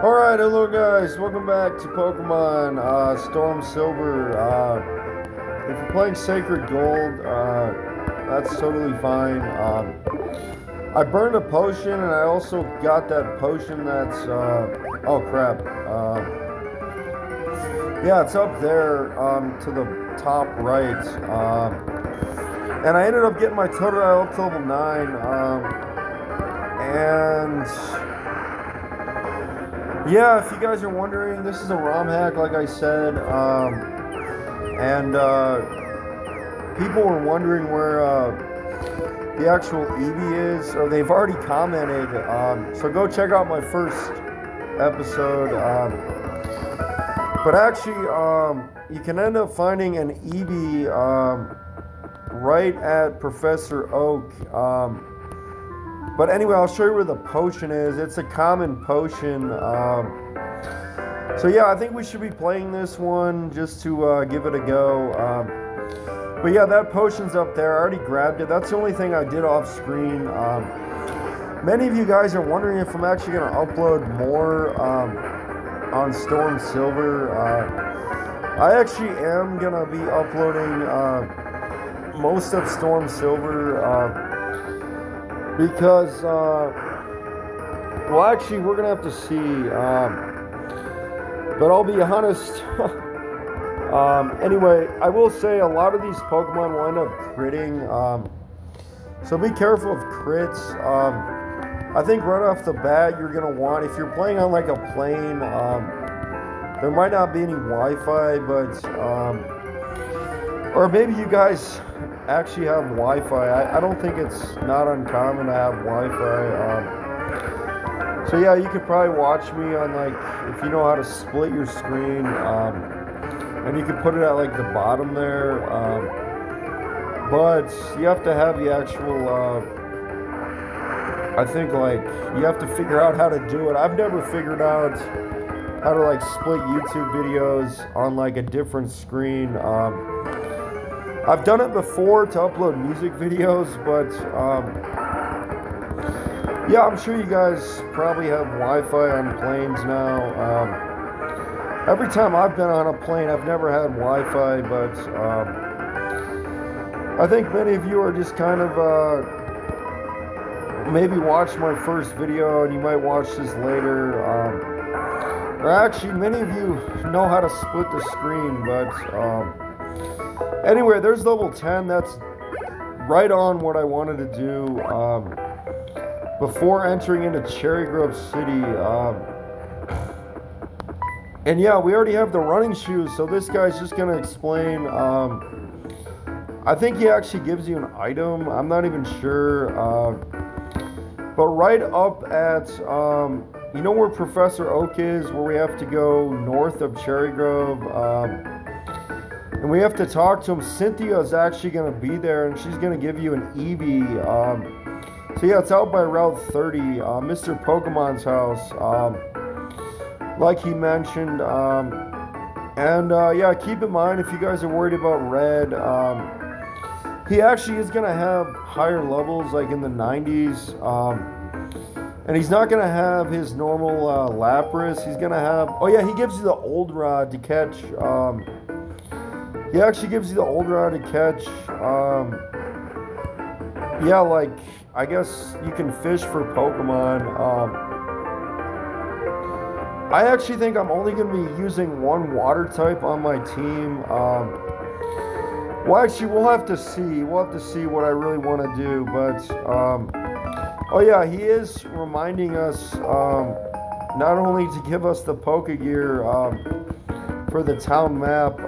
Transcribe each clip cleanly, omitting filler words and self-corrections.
Alright, hello guys, welcome back to Pokemon Storm Silver. If you're playing Sacred Gold, that's totally fine. I burned a potion and I also got that potion that's, oh crap. Yeah, it's up there to the top right. And I ended up getting my Totodile up to level 9. And yeah, if you guys are wondering, this is a ROM hack, like I said, and people were wondering where the actual Eevee is, or they've already commented, so go check out my first episode, but actually, you can end up finding an Eevee right at Professor Oak. But anyway, I'll show you where the potion is. It's a common potion. So yeah, I think we should be playing this one just to give it a go. But yeah, that potion's up there. I already grabbed it. That's the only thing I did off screen. Many of you guys are wondering if I'm actually going to upload more on Storm Silver. I actually am going to be uploading most of Storm Silver. Because, well, actually, we're going to have to see. But I'll be honest. Anyway, I will say a lot of these Pokemon will end up critting. So be careful of crits. I think right off the bat, you're going to want, if you're playing on like a plane, there might not be any Wi-Fi, but, or maybe you guys actually have Wi-Fi. I don't think it's not uncommon to have Wi-Fi. So yeah, you could probably watch me on like, if you know how to split your screen, and you could put it at like the bottom there. But you have to have the actual, I think like, you have to figure out how to do it. I've never figured out how to like split YouTube videos on like a different screen. I've done it before to upload music videos, but yeah, I'm sure you guys probably have Wi-Fi on planes now. Every time I've been on a plane, I've never had Wi-Fi, but I think many of you are just kind of maybe watch my first video and you might watch this later. Or actually, many of you know how to split the screen, but anyway, there's level 10. That's right on what I wanted to do before entering into Cherry Grove City. And yeah, we already have the running shoes, so this guy's just going to explain. I think he actually gives you an item. I'm not even sure. But right up at, you know where Professor Oak is, where we have to go north of Cherry Grove? And we have to talk to him. Cynthia is actually going to be there, and she's going to give you an Eevee. So yeah, it's out by Route 30, Mr. Pokemon's house, like he mentioned. And yeah, keep in mind, if you guys are worried about Red, he actually is going to have higher levels, like in the 90s. And he's not going to have his normal Lapras. He's going to have, oh yeah, he gives you the Old Rod to catch. He actually gives you the Old Rod to catch. Yeah, like, I guess you can fish for Pokemon. I actually think I'm only going to be using one water type on my team. Well, actually, we'll have to see. We'll have to see what I really want to do. But, oh yeah, he is reminding us not only to give us the Pokegear for the town map.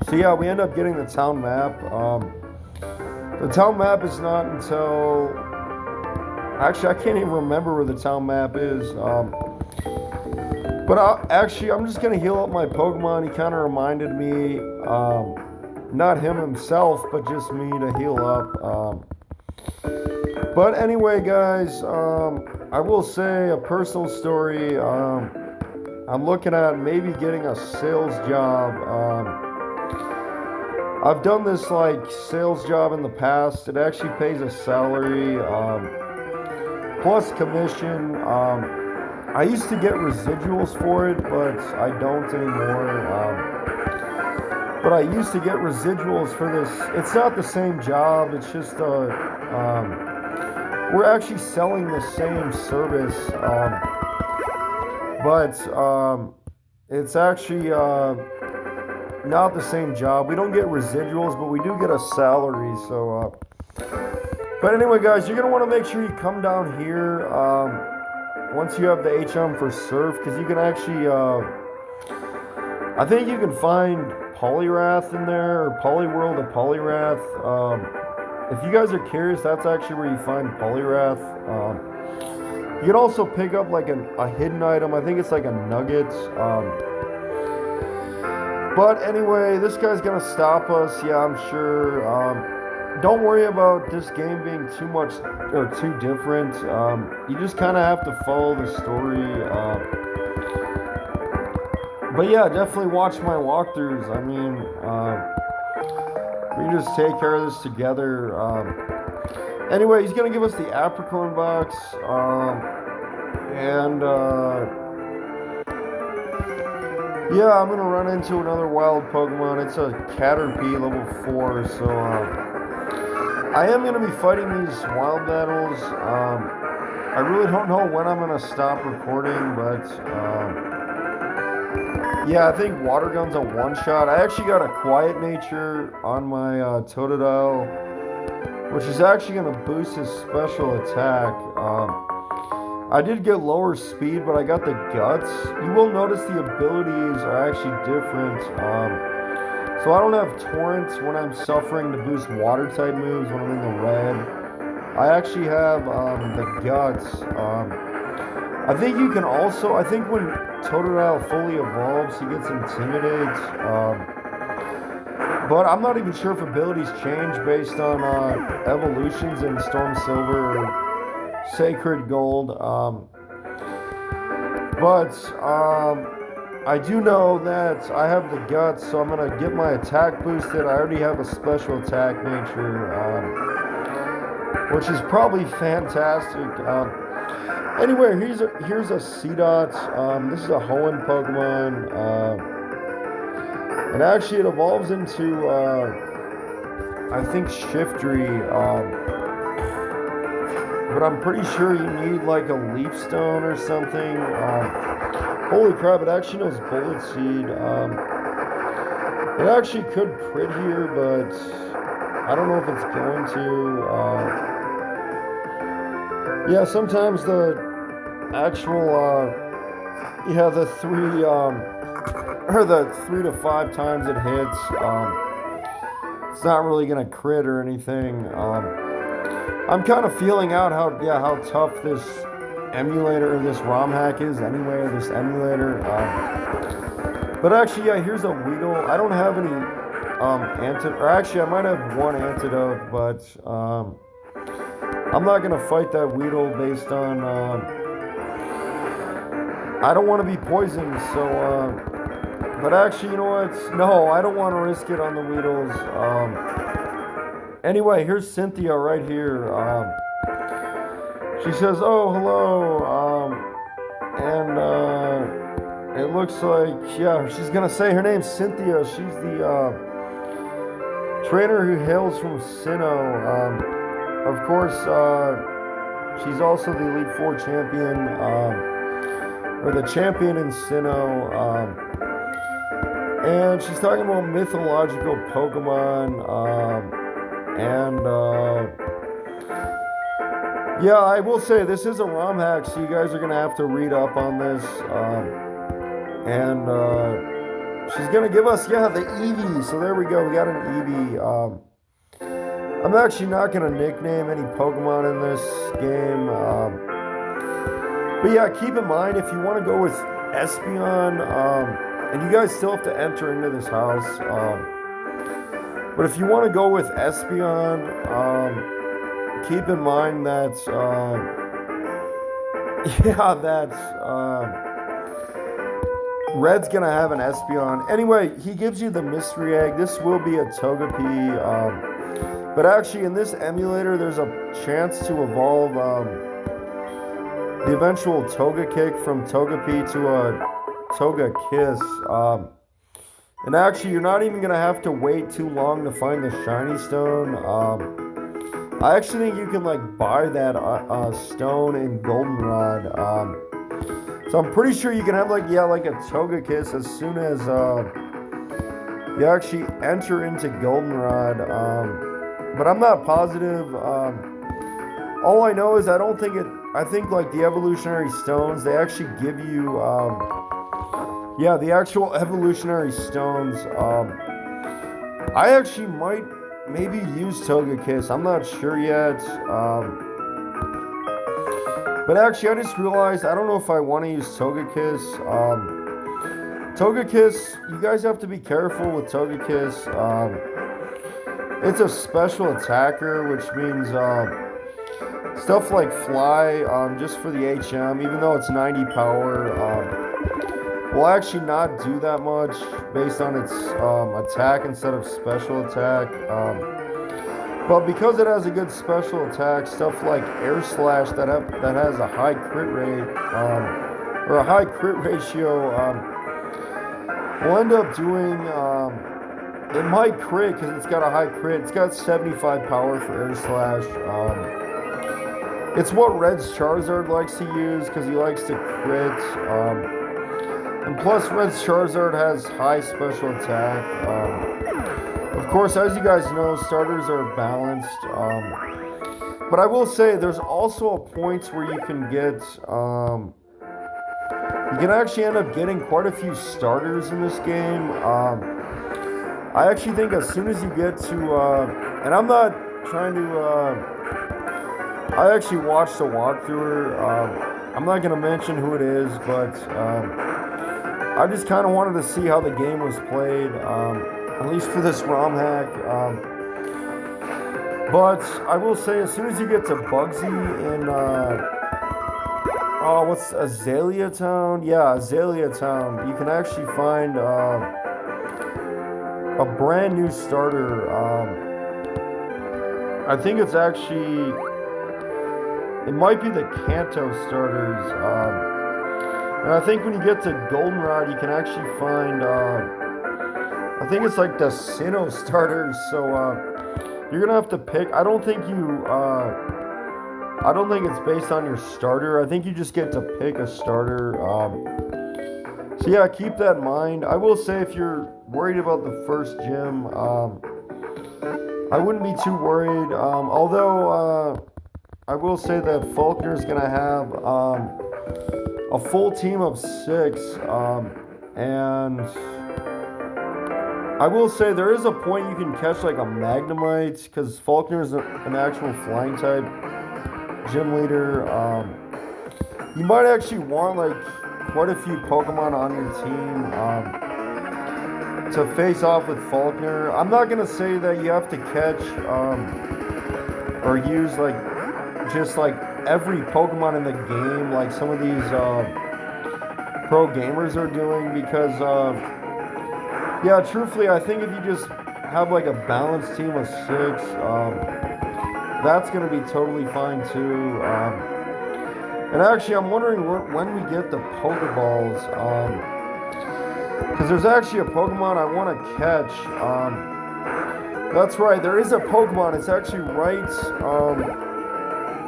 So yeah, we end up getting the town map. The town map is not until... Actually, I can't even remember where the town map is. But actually, I'm just going to heal up my Pokemon. He kind of reminded me, not him himself, but just me to heal up. But anyway, guys, I will say a personal story. I'm looking at maybe getting a sales job. I've done this like sales job in the past. It actually pays a salary plus commission. I used to get residuals for it, but I don't anymore. But I used to get residuals for this. It's not the same job. It's just we're actually selling the same service, but it's actually not the same job. We don't get residuals, but we do get a salary. So, but anyway, guys, you're gonna want to make sure you come down here once you have the HM for surf, because you can actually, I think you can find Polyrath in there, or Polyworld of Polyrath. If you guys are curious, that's actually where you find Polyrath. You can also pick up like a hidden item. I think it's like a nugget. But anyway, this guy's gonna stop us. Yeah, I'm sure. Don't worry about this game being too much or too different. You just kind of have to follow the story. But yeah, definitely watch my walkthroughs. I mean, we just take care of this together. Anyway, he's gonna give us the Apricorn box, and yeah, I'm gonna run into another wild Pokemon. It's a Caterpie level 4, so I am gonna be fighting these wild battles. I really don't know when I'm gonna stop recording, but yeah, I think Water Gun's a one-shot. I actually got a Quiet Nature on my Totodile, which is actually going to boost his special attack. I did get lower speed, but I got the Guts. You will notice the abilities are actually different. So I don't have Torrent when I'm suffering to boost Water-type moves when I'm in the red. I actually have the Guts. I think you can also, I think when Totodile fully evolves, he gets Intimidate. But I'm not even sure if abilities change based on evolutions in Storm Silver or Sacred Gold. I do know that I have the Guts, so I'm going to get my attack boosted. I already have a special attack nature, which is probably fantastic. Anyway, here's a Seedot. This is a Hoenn Pokemon. And actually, it evolves into, I think, Shiftry. But I'm pretty sure you need like a Leaf Stone or something. Holy crap, it actually knows Bullet Seed. It actually could crit here, but I don't know if it's going to. Yeah, sometimes the actual, yeah, the 3 to 5 times it hits, it's not really gonna crit or anything. I'm kind of feeling out how tough this emulator or this ROM hack is anyway, this emulator. But actually, yeah, here's a Weedle. I don't have any antidote, or actually I might have one antidote, but I'm not gonna fight that Weedle based on I don't want to be poisoned, so but actually, you know what? No, I don't want to risk it on the Weedles. Anyway, here's Cynthia right here. She says, "Oh, hello," and it looks like, yeah, she's gonna say her name's Cynthia. She's the trainer who hails from Sinnoh. Of course, she's also the Elite Four champion, or the champion in Sinnoh. And she's talking about mythological Pokemon, yeah, I will say this is a ROM hack, so you guys are going to have to read up on this. She's going to give us, yeah, the Eevee. So there we go. We got an Eevee. I'm actually not going to nickname any Pokemon in this game. But yeah, keep in mind, if you want to go with Espeon, and you guys still have to enter into this house. But if you want to go with Espeon, keep in mind that, yeah, that's, Red's going to have an Espeon. Anyway, he gives you the Mystery Egg. This will be a Togepi. But actually, in this emulator, there's a chance to evolve the eventual Togekick from Togepi to a Togekiss. And actually, you're not even going to have to wait too long to find the shiny stone. I actually think you can like buy that stone in Goldenrod. So I'm pretty sure you can have like a Togekiss as soon as you actually enter into Goldenrod. But I'm not positive. All I know is I don't think it. I think like the evolutionary stones, they actually give you the actual evolutionary stones. I actually might maybe use Togekiss. I'm not sure yet. But actually, I just realized I don't know if I want to use Togekiss. Togekiss, you guys have to be careful with Togekiss. It's a special attacker, which means stuff like Fly, just for the HM, even though it's 90 power, will actually not do that much based on its attack instead of special attack. But because it has a good special attack, stuff like Air Slash that has a high crit rate or a high crit ratio will end up doing. It might crit because it's got a high crit. It's got 75 power for Air Slash. It's what Red's Charizard likes to use because he likes to crit. And plus, Red's Charizard has high special attack. Of course, as you guys know, starters are balanced. But I will say, there's also a point where you can get... you can actually end up getting quite a few starters in this game. I actually think as soon as you get to... and I'm not trying to... I actually watched a walkthrough. I'm not going to mention who it is, but I just kind of wanted to see how the game was played, at least for this ROM hack. But I will say, as soon as you get to Bugsy in, what's Azalea Town? Yeah, Azalea Town. You can actually find a brand new starter. I think it's actually... It might be the Kanto starters. And I think when you get to Goldenrod, you can actually find, I think it's like the Sinnoh starters. So you're going to have to pick. I don't think it's based on your starter. I think you just get to pick a starter. So yeah, keep that in mind. I will say if you're worried about the first gym, I wouldn't be too worried. Although... I will say that Faulkner's going to have a full team of 6, and I will say there is a point you can catch like a Magnemite, because Faulkner's an actual flying type gym leader. You might actually want like quite a few Pokemon on your team to face off with Faulkner. I'm not going to say that you have to catch or use like just like every Pokemon in the game, like some of these pro gamers are doing, because yeah, truthfully, I think if you just have like a balanced team of 6, that's gonna be totally fine too. And actually, I'm wondering when we get the Pokeballs, because there's actually a Pokemon I want to catch. That's right, there is a Pokemon. It's actually right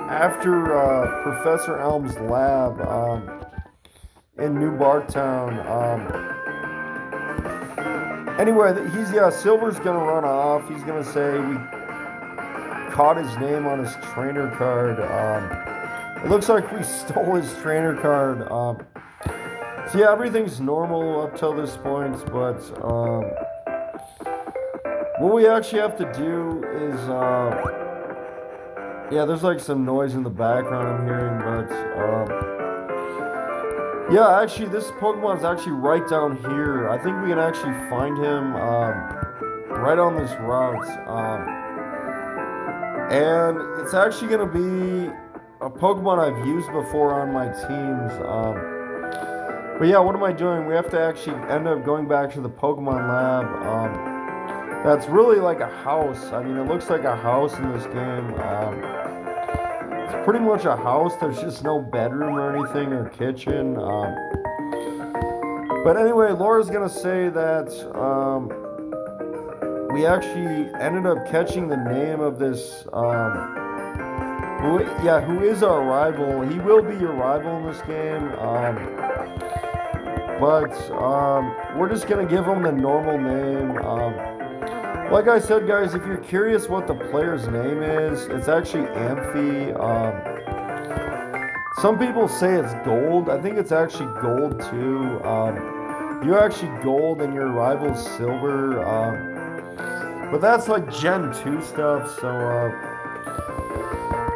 after Professor Elm's lab in New Barktown. Anyway, Silver's gonna run off. He's gonna say we caught his name on his trainer card. It looks like we stole his trainer card. So yeah, everything's normal up till this point, but what we actually have to do is yeah, there's like some noise in the background I'm hearing, but yeah, actually this Pokemon is actually right down here. I think we can actually find him right on this route, and it's actually gonna be a Pokemon I've used before on my teams. But yeah, what am I doing? We have to actually end up going back to the Pokemon lab. That's really like a house. I mean, it looks like a house in this game. It's pretty much a house. There's just no bedroom or anything or kitchen. But anyway, Laura's gonna say that we actually ended up catching the name of this. Who is our rival? He will be your rival in this game. But we're just gonna give him the normal name. Like I said, guys, if you're curious what the player's name is, it's actually Amphi. Some people say it's gold. I think it's actually gold too. You're actually gold and your rival's silver. But that's like Gen 2 stuff. So,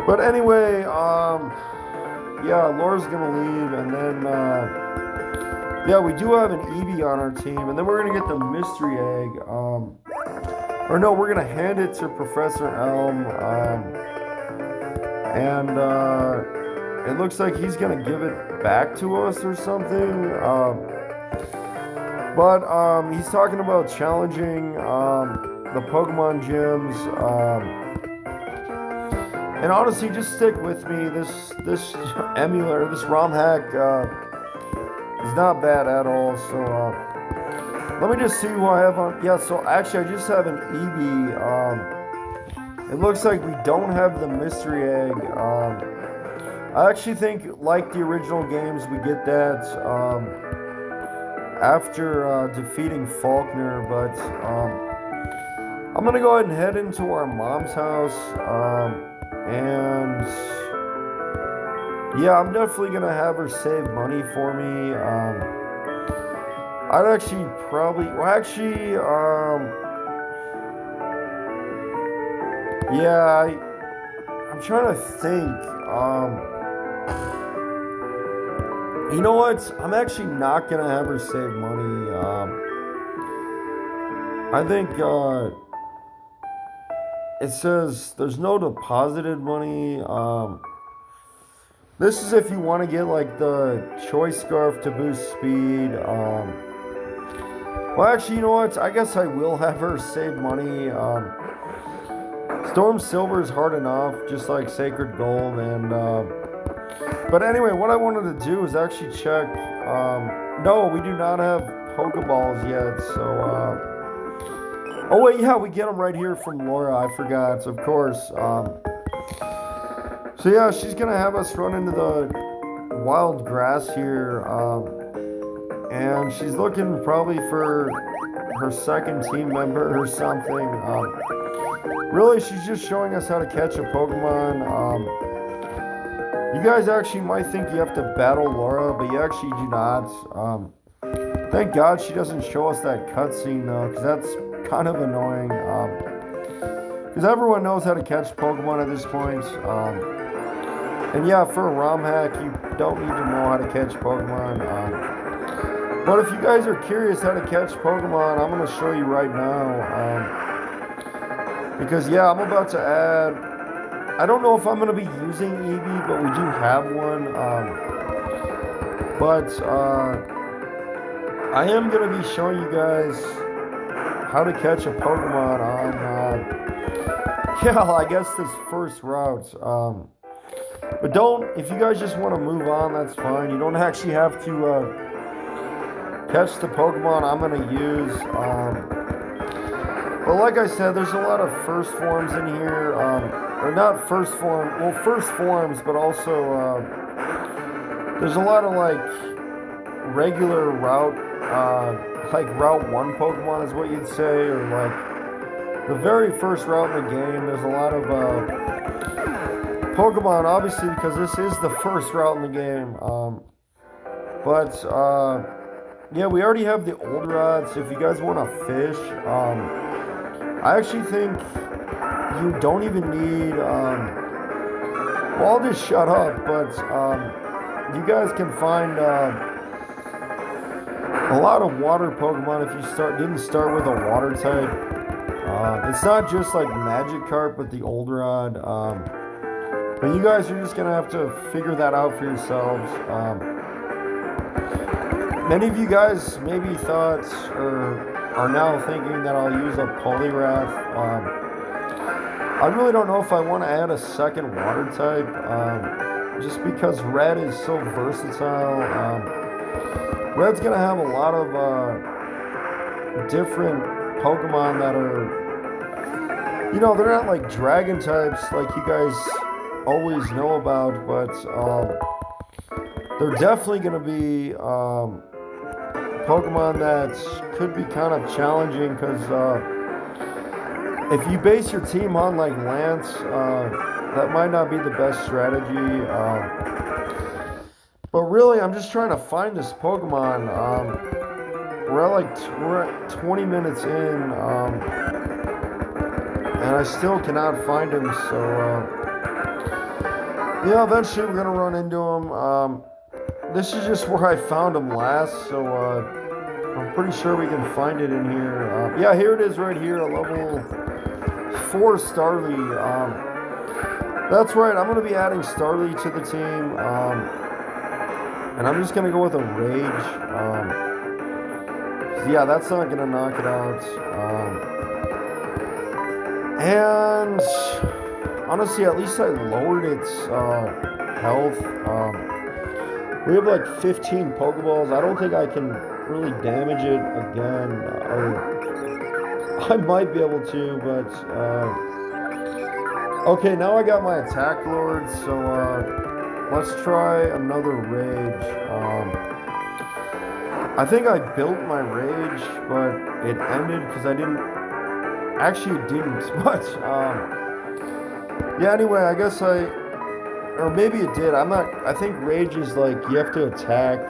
but anyway, yeah, Laura's gonna leave, and then yeah, we do have an Eevee on our team, and then we're gonna get the mystery egg. Or no, we're gonna hand it to Professor Elm, and it looks like he's gonna give it back to us or something. But he's talking about challenging the Pokemon gyms. And honestly, just stick with me. This emulator, this ROM hack, is not bad at all. So let me just see who I have on. Yeah, so actually I just have an Eevee. It looks like we don't have the mystery egg. I actually think, like the original games, we get that after defeating Faulkner. But I'm gonna go ahead and head into our mom's house. And yeah, I'm definitely gonna have her save money for me. I'd actually probably, yeah, I'm trying to think. You know what? I'm actually not gonna have her save money. I think it says there's no deposited money. This is if you want to get like the choice scarf to boost speed. Well, actually, you know what? I guess I will have her save money. Storm Silver is hard enough, just like Sacred Gold, and but anyway, what I wanted to do is actually check. No, we do not have Pokeballs yet, so. Oh wait, yeah, we get them right here from Laura. I forgot, of course. So yeah, she's gonna have us run into the wild grass here, and she's looking probably for her second team member or something. Really, she's just showing us how to catch a Pokemon. You guys actually might think you have to battle Laura, but you actually do not. Thank God she doesn't show us that cutscene though, because that's kind of annoying. Because everyone knows how to catch Pokemon at this point. And yeah, for a ROM hack, you don't need to know how to catch Pokemon. But if you guys are curious how to catch Pokemon, I'm going to show you right now. Because yeah, I'm about to add... I don't know if I'm going to be using Eevee, but we do have one. I am going to be showing you guys how to catch a Pokemon on, yeah, I guess this first route. But if you guys just want to move on, that's fine. You don't actually have to catch the Pokemon I'm going to use. But like I said, there's a lot of first forms in here. Or not first forms, but also there's a lot of like regular route, like Route 1 Pokemon is what you'd say, or like the very first route in the game. There's a lot of Pokemon, obviously, because this is the first route in the game. Yeah, we already have the old rods. If you guys want to fish, I actually think you don't even need, well, I'll just shut up, but you guys can find a lot of water Pokemon if you didn't start with a water type. It's not just like Magikarp, but the old rod. But you guys are just going to have to figure that out for yourselves. Many of you guys maybe thought or are now thinking that I'll use a Poliwrath. I really don't know if I want to add a second water type, just because red is so versatile. Red's gonna have a lot of different Pokemon that are, they're not like dragon types like you guys always know about, but they're definitely gonna be Pokemon that could be kind of challenging because if you base your team on like Lance, that might not be the best strategy. But really, I'm just trying to find this Pokemon. We're at 20 minutes in, and I still cannot find him. So yeah, eventually we're gonna run into him. This is just where I found him last, so I'm pretty sure we can find it in here. Yeah, here it is right here, a level 4 Starly. That's right, I'm going to be adding Starly to the team. And I'm just going to go with a Rage. Yeah, that's not going to knock it out. And honestly, at least I lowered its health. We have like 15 Pokeballs. I don't think I can really damage it again. Or I might be able to, but okay, now I got my attack lowered, so let's try another Rage. I think I built my Rage, but it ended because I didn't. Actually, it didn't, but yeah. Anyway, I guess or maybe it did. I think Rage is like you have to attack.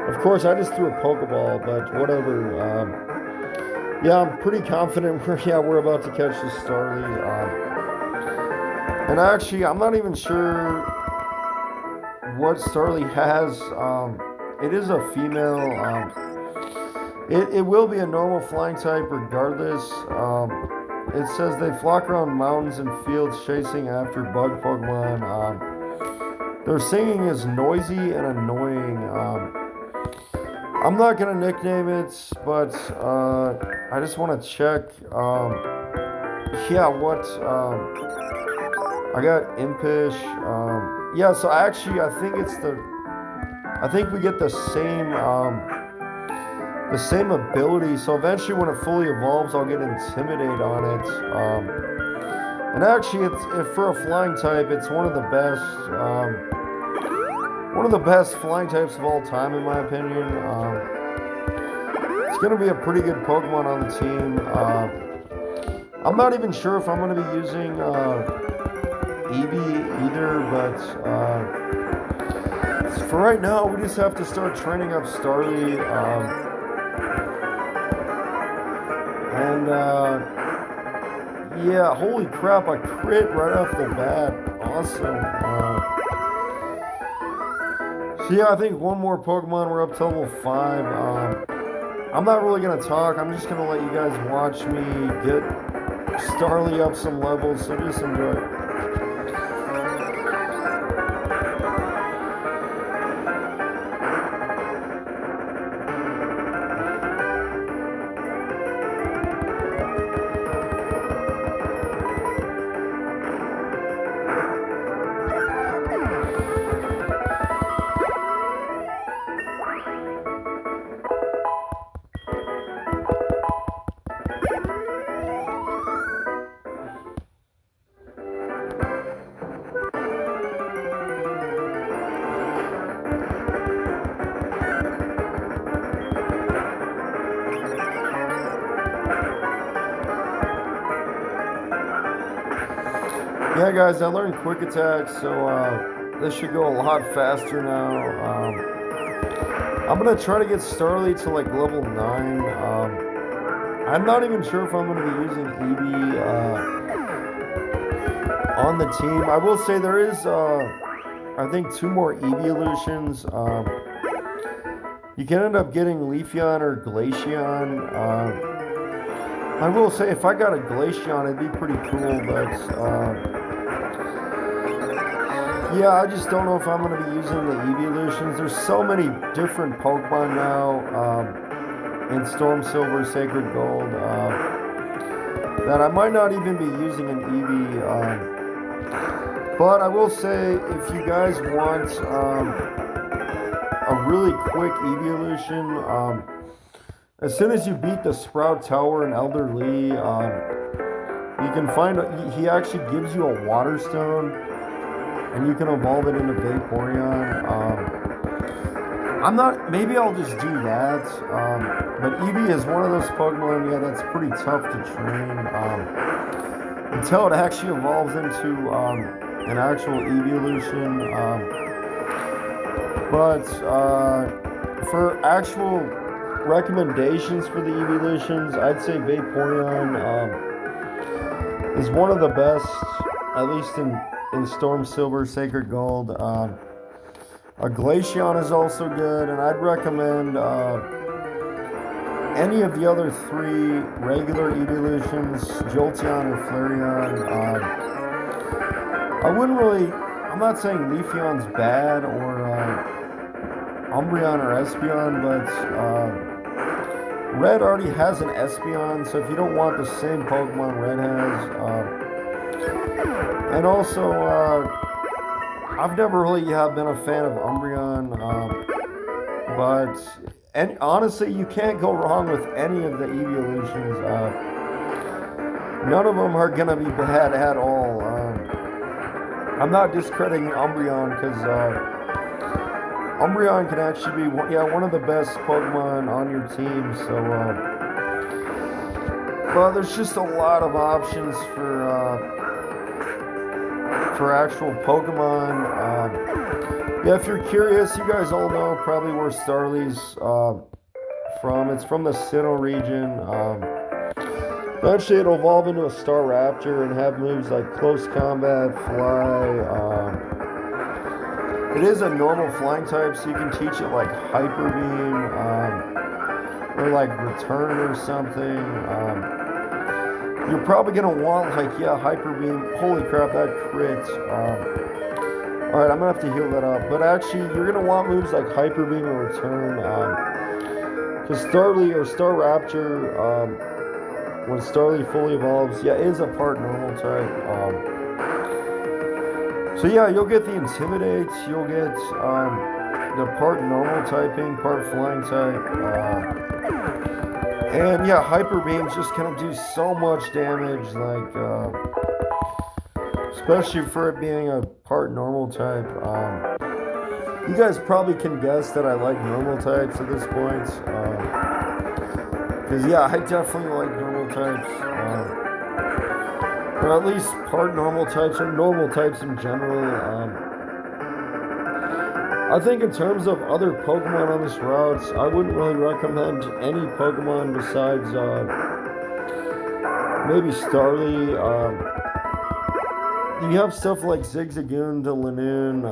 Of course, I just threw a Pokeball, but whatever. Yeah, I'm pretty confident we're about to catch this Starly. And actually, I'm not even sure what Starly has. It is a female. It will be a normal flying type regardless. It says they flock around mountains and fields chasing after bug Pokemon. Their singing is noisy and annoying. I'm not gonna nickname it, but I just want to check. Yeah, what? I got Impish. Yeah, so actually, I think we get the same ability. So eventually, when it fully evolves, I'll get Intimidate on it. And actually, for a flying type, it's one of the best. One of the best flying types of all time, in my opinion. It's going to be a pretty good Pokemon on the team. I'm not even sure if I'm going to be using Eevee either, but for right now, we just have to start training up Starly. Yeah, holy crap, I crit right off the bat. Awesome. So yeah, I think one more Pokemon, we're up to level 5. I'm not really going to talk, I'm just going to let you guys watch me get Starly up some levels, so just enjoy it. Yeah, guys, I learned Quick Attack, so this should go a lot faster now. I'm going to try to get Starly to like level 9. I'm not even sure if I'm going to be using Eevee on the team. I will say there is, I think, 2 more Eeveelutions. You can end up getting Leafeon or Glaceon. I will say, if I got a Glaceon, it'd be pretty cool, but yeah, I just don't know if I'm going to be using the Eeveelutions. There's so many different Pokemon now in Storm Silver, Sacred Gold. that I might not even be using an Eevee. But I will say, if you guys want a really quick evolution, as soon as you beat the Sprout Tower in Elder Lee, you can find, he actually gives you a Water Stone, and you can evolve it into Vaporeon. Maybe I'll just do that, but Eevee is one of those Pokemon, yeah, that's pretty tough to train, until it actually evolves into, an actual evolution, but for actual recommendations for the evolutions, I'd say Vaporeon is one of the best, at least in Storm Silver, Sacred Gold. Glaceon is also good, and I'd recommend any of the other three regular evolutions, Jolteon or Flareon. I'm not saying Leafeon's bad or Umbreon or Espeon, but Red already has an Espeon, so if you don't want the same Pokemon Red has, and also, I've never really been a fan of Umbreon, but honestly, you can't go wrong with any of the evolutions. None of them are gonna be bad at all. I'm not discrediting Umbreon because Umbreon can actually be one of the best Pokemon on your team. So, well, there's just a lot of options for actual Pokemon. Yeah, if you're curious, you guys all know probably where Starly's from. It's from the Sinnoh region. Eventually, it'll evolve into a Staraptor and have moves like Close Combat, Fly. It is a normal flying type, so you can teach it like Hyper Beam or like Return or something. You're probably gonna want Hyper Beam. Holy crap, that crit. Alright, I'm gonna have to heal that up. But actually, you're gonna want moves like Hyper Beam or Return. Because Starly or Staraptor, when Starly fully evolves, is a part normal type. So yeah, you'll get the Intimidate, you'll get the part normal typing, part flying type. And yeah, Hyper Beam's just gonna do so much damage, like, especially for it being a part normal type. You guys probably can guess that I like normal types at this point. Because I definitely like normal types. Or at least part normal types or normal types in general. I think in terms of other Pokemon on this route, I wouldn't really recommend any Pokemon besides maybe Starly. You have stuff like Zigzagoon to Lanoon.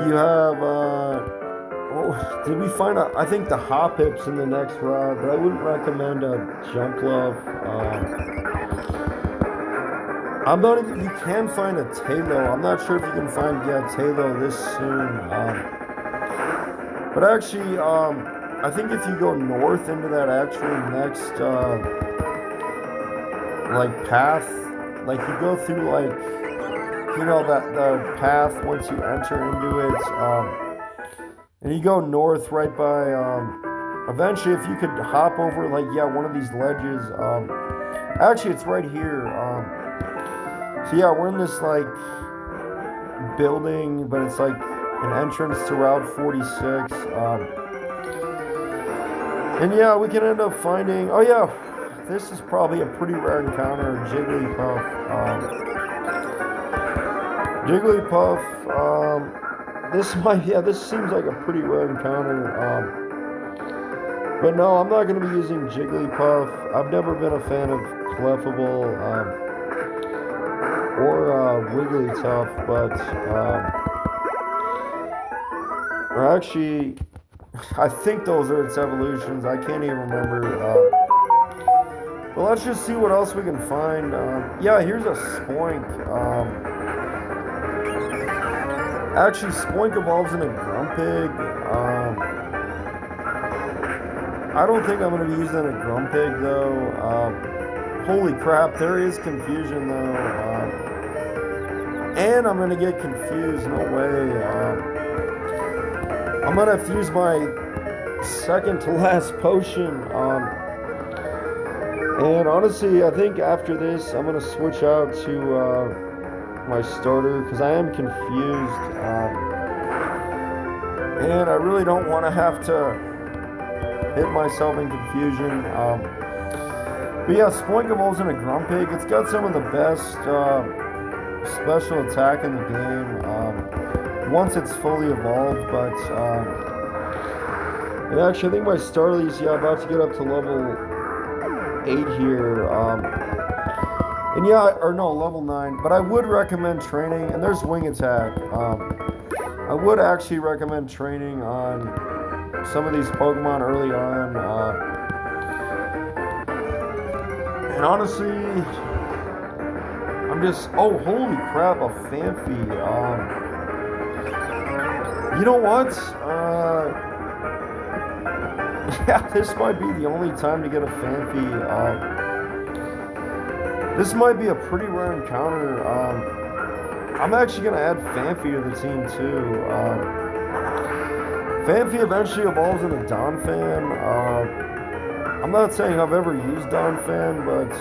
You have, did we find I think the Hoppip's in the next route, but I wouldn't recommend a Jumpluff. You can find a Taillow. I'm not sure if you can find, Taillow this soon. But actually, I think if you go north into that actual next, path, you go through, the path once you enter into it, and you go north right by, eventually if you could hop over, one of these ledges, actually it's right here, so we're in this, building, but it's, an entrance to Route 46, and we can end up finding, this is probably a pretty rare encounter, Jigglypuff. This seems like a pretty rare encounter. But no, I'm not going to be using Jigglypuff. I've never been a fan of Clefable or Wigglytuff, but or actually, I think those are its evolutions. I can't even remember. But let's just see what else we can find. Here's a Spoink. Actually, Spoink evolves into Grumpig. I don't think I'm going to be using a Grumpig though. Holy crap, there is confusion though. And I'm going to get confused, no way. I'm going to have to use my second to last potion. And honestly, I think after this, I'm going to switch out to my starter because I am confused. And I really don't want to have to hit myself in confusion. But yeah, Spoinkavol's in a Grumpig. It's got some of the best special attack in the game once it's fully evolved. But and actually, I think my Starly's about to get up to level 8 here. And yeah, or no, level 9. But I would recommend training, and there's Wing Attack. I would actually recommend training on some of these Pokemon early on. And honestly, I'm just, oh, holy crap, a Phanpy. You know what? Yeah, this might be the only time to get a Phanpy. This might be a pretty rare encounter. I'm actually going to add Phanpy to the team too. Phanpy eventually evolves into Donphan. I'm not saying I've ever used Donphan, but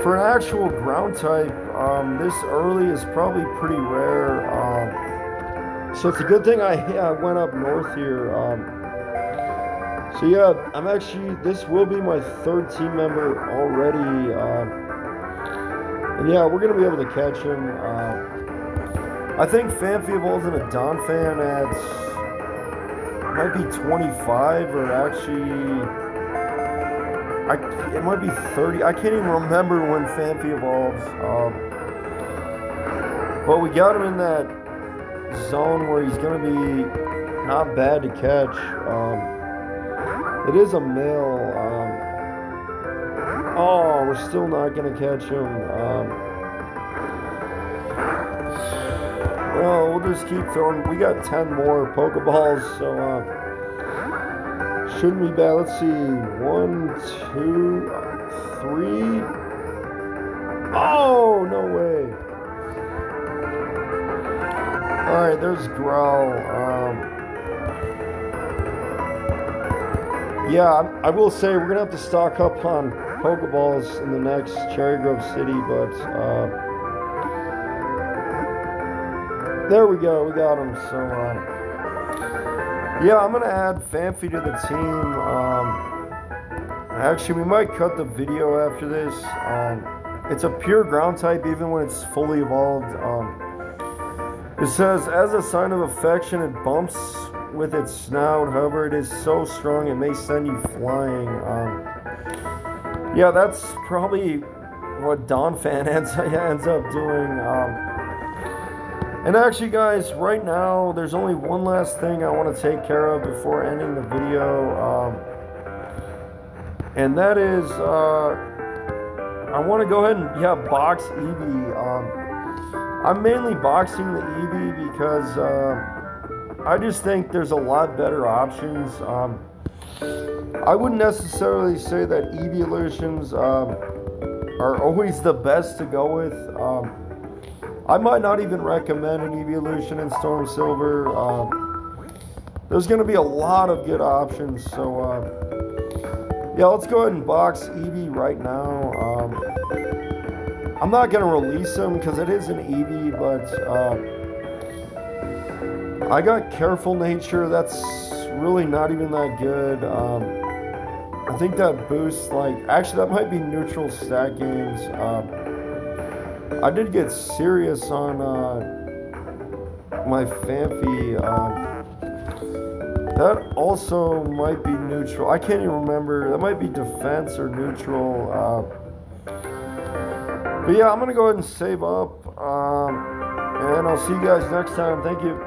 for an actual ground type, this early is probably pretty rare. So it's a good thing I went up north here. So yeah, I'm actually, this will be my third team member already. And yeah, we're going to be able to catch him. I think Phanpy evolves into Donphan at, might be 25 or actually, it might be 30. I can't even remember when Phanpy evolves. But we got him in that zone where he's going to be not bad to catch. It is a male. Oh, we're still not going to catch him. Well, we'll just keep throwing. We got 10 more Pokeballs, so shouldn't be bad. Let's see. 1, 2, 3. Oh, no way. Alright, there's Growl. Yeah, I will say we're going to have to stock up on Pokeballs in the next Cherry Grove City, but there we go, we got him. So yeah, I'm gonna add Phanpy to the team. Actually, we might cut the video after this. It's a pure ground type even when it's fully evolved. It says, as a sign of affection, it bumps with its snout. However, it is so strong it may send you flying. Yeah, that's probably what Donphan ends up doing. And actually, guys, right now, there's only one last thing I want to take care of before ending the video. And that is, I want to go ahead and, box Eevee. I'm mainly boxing the Eevee because I just think there's a lot better options. I wouldn't necessarily say that Eeveelutions are always the best to go with. I might not even recommend an Eeveelution in Storm Silver. There's going to be a lot of good options. So, yeah, let's go ahead and box Eevee right now. I'm not going to release him because it is an Eevee, but I got Careful Nature. That's really not even that good. I think that boosts, actually, that might be neutral stat gains. I did get serious on my Phanpy. That also might be neutral. I can't even remember. That might be defense or neutral. But yeah, I'm going to go ahead and save up. And I'll see you guys next time. Thank you.